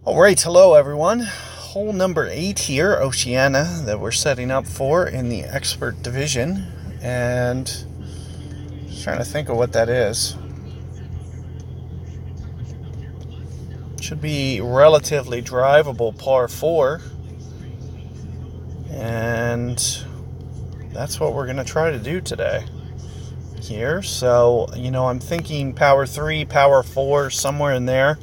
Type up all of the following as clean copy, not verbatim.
All right, hello everyone. Hole number 8 here, Oceania, that we're setting up for in the expert division, and just trying to think of what that is. Should be relatively drivable par 4, and that's what we're going to try to do today here. So, I'm thinking power 3, power 4, somewhere in there.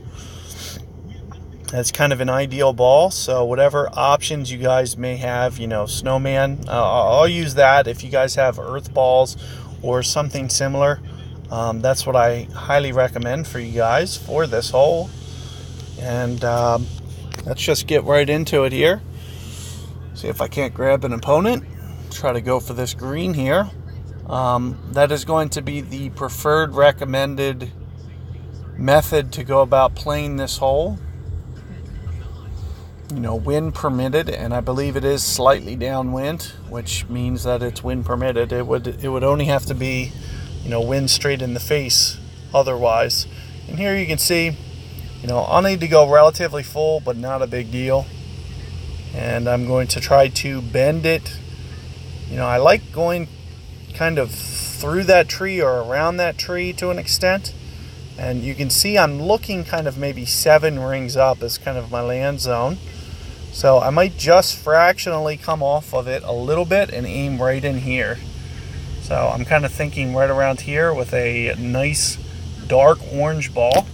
That's kind of an ideal ball, so whatever options you guys may have, snowman, I'll use that. If you guys have earth balls or something similar, that's what I highly recommend for you guys for this hole. And let's just get right into it here. See if I can't grab an opponent. Try to go for this green here. That is going to be the preferred recommended method to go about playing this hole. Wind permitted, and I believe it is slightly downwind, which means that it's wind permitted. It would only have to be, wind straight in the face otherwise. And here you can see, I'll need to go relatively full, but not a big deal. And I'm going to try to bend it. I like going kind of through that tree or around that tree to an extent. And you can see I'm looking kind of maybe 7 rings up as kind of my land zone. So I might just fractionally come off of it a little bit and aim right in here. So I'm kind of thinking right around here with a nice dark orange ball.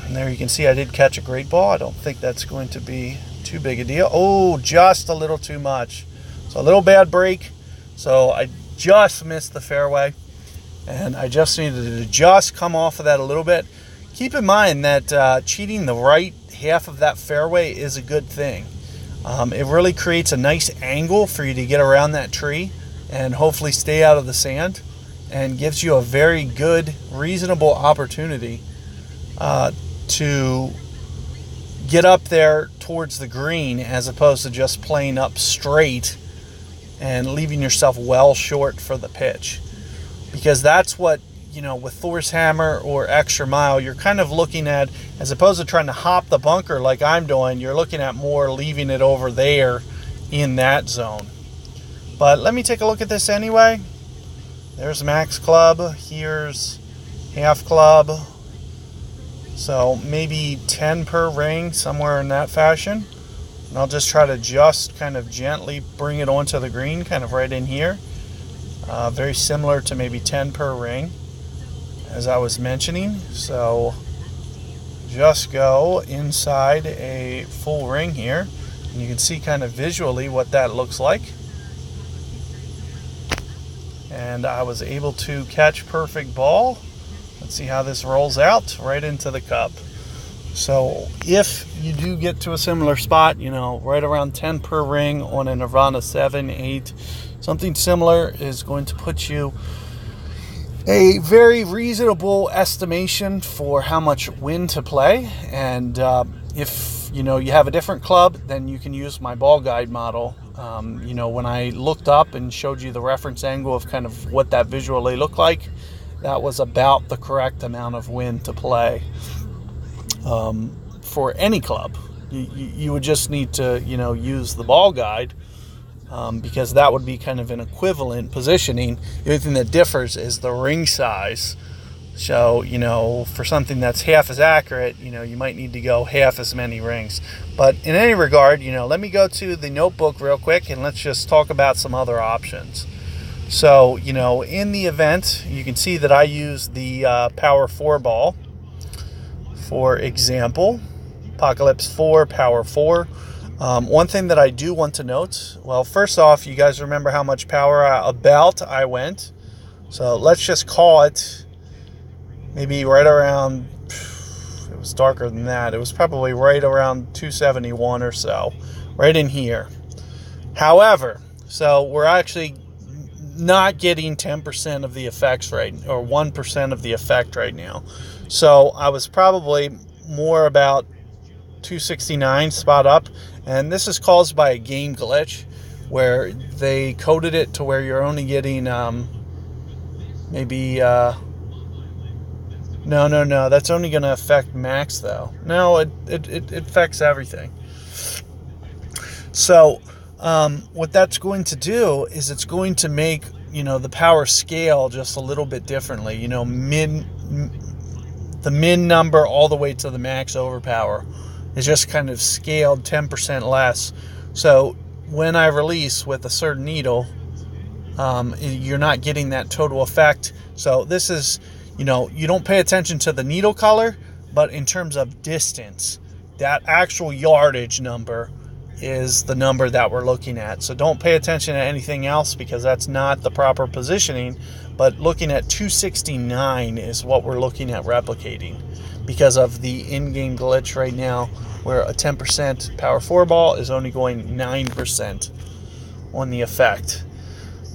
And there you can see I did catch a great ball. I don't think that's going to be too big a deal. Oh, just a little too much. So a little bad break. So I just missed the fairway. And I just needed to just come off of that a little bit. Keep in mind that cheating the right half of that fairway is a good thing. It really creates a nice angle for you to get around that tree and hopefully stay out of the sand, and gives you a very good, reasonable opportunity to get up there towards the green, as opposed to just playing up straight and leaving yourself well short for the pitch. Because that's what, with Thor's hammer or extra mile, you're kind of looking at, as opposed to trying to hop the bunker like I'm doing, you're looking at more leaving it over there in that zone. But let me take a look at this anyway. There's max club. Here's half club. So maybe 10 per ring, somewhere in that fashion. And I'll just try to just kind of gently bring it onto the green, kind of right in here. Very similar to maybe 10 per ring, as I was mentioning. So just go inside a full ring here, and you can see kind of visually what that looks like. And I was able to catch perfect ball. Let's see how this rolls out right into the cup. So if you do get to a similar spot, right around 10 per ring on a Nirvana 7, 8, something similar is going to put you a very reasonable estimation for how much wind to play. And if you have a different club, then you can use my ball guide model. When I looked up and showed you the reference angle of kind of what that visually looked like, that was about the correct amount of wind to play for any club. You would just need to use the ball guide, because that would be kind of an equivalent positioning. The only thing that differs is the ring size. So, for something that's half as accurate, you might need to go half as many rings. But in any regard, let me go to the notebook real quick and let's just talk about some other options. So, in the event, you can see that I use the Power 4 ball. For example, Apocalypse 4, Power 4. One thing that I do want to note, well, first off, you guys remember how much power about I went. So let's just call it maybe right around, it was darker than that. It was probably right around 271 or so, right in here. However, so we're actually not getting 10% of the effects right, or 1% of the effect right now. So I was probably more about 269 spot up, and this is caused by a game glitch where they coded it to where you're only getting maybe No. That's only going to affect max, though. No, it affects everything. So what that's going to do is it's going to make, the power scale just a little bit differently. The min number all the way to the max overpower is just kind of scaled 10% less. So when I release with a certain needle, you're not getting that total effect. So this is, you don't pay attention to the needle color, but in terms of distance, that actual yardage number is the number that we're looking at. So don't pay attention to anything else, because that's not the proper positioning. But looking at 269 is what we're looking at replicating, because of the in-game glitch right now, where a 10% power 4 ball is only going 9% on the effect.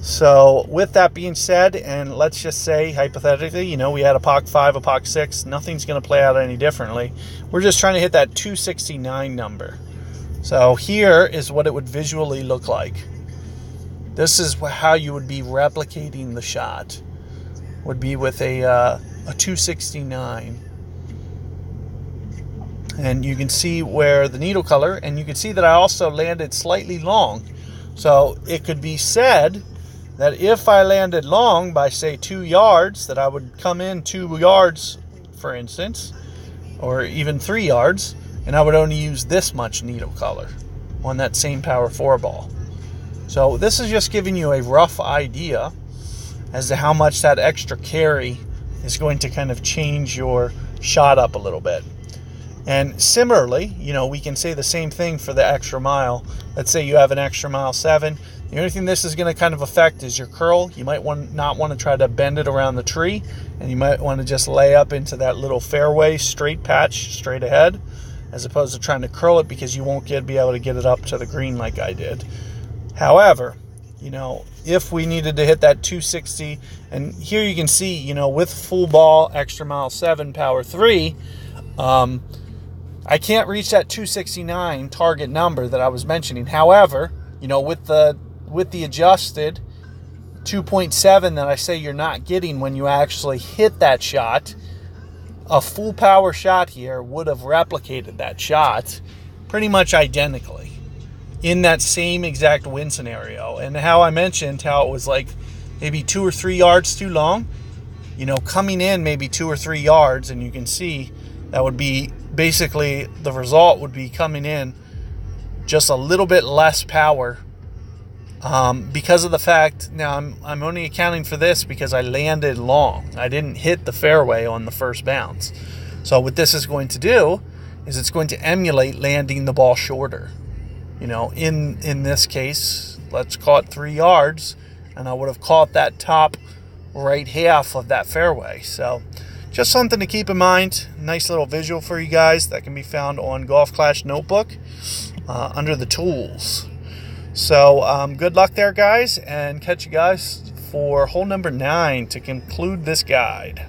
So with that being said, and let's just say hypothetically, we had a POC 5, a POC 6, nothing's going to play out any differently. We're just trying to hit that 269 number. So here is what it would visually look like. This is how you would be replicating the shot. Would be with a 269. And you can see where the needle color, and you can see that I also landed slightly long. So it could be said that if I landed long by, say, 2 yards, that I would come in 2 yards, for instance, or even 3 yards, and I would only use this much needle color on that same power 4 ball. So this is just giving you a rough idea as to how much that extra carry is going to kind of change your shot up a little bit. And similarly, we can say the same thing for the extra mile. Let's say you have an extra mile 7. The only thing this is going to kind of affect is your curl. You might not want to try to bend it around the tree, and you might want to just lay up into that little fairway straight patch straight ahead, as opposed to trying to curl it, because you won't be able to get it up to the green like I did. However, if we needed to hit that 260, and here you can see, with full ball extra mile 7 power 3, I can't reach that 269 target number that I was mentioning. However, with the adjusted 2.7 that I say you're not getting when you actually hit that shot, a full power shot here would have replicated that shot pretty much identically in that same exact win scenario. And how I mentioned how it was like maybe 2 or 3 yards too long, coming in maybe 2 or 3 yards, and you can see that would be basically the result would be coming in just a little bit less power, because of the fact, now I'm only accounting for this because I landed long. I didn't hit the fairway on the first bounce. So what this is going to do is it's going to emulate landing the ball shorter. In this case, let's call it 3 yards, and I would have caught that top right half of that fairway. So just something to keep in mind. Nice little visual for you guys that can be found on Golf Clash Notebook under the tools. So good luck there, guys, and catch you guys for hole number 9 to conclude this guide.